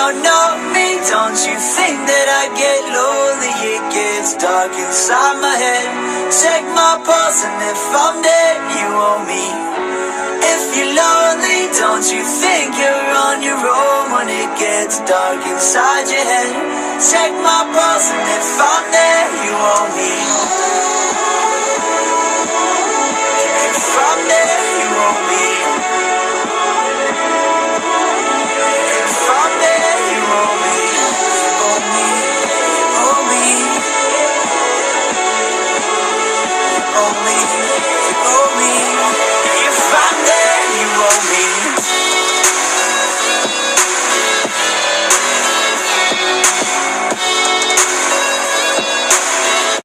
don't know me, don't you think that I get lonely? It gets dark inside my head. Check my pulse and if I'm dead, you owe me. If you're lonely, don't you think you're on your own when it gets dark inside your head? Check my pulse and if I'm there, you owe me.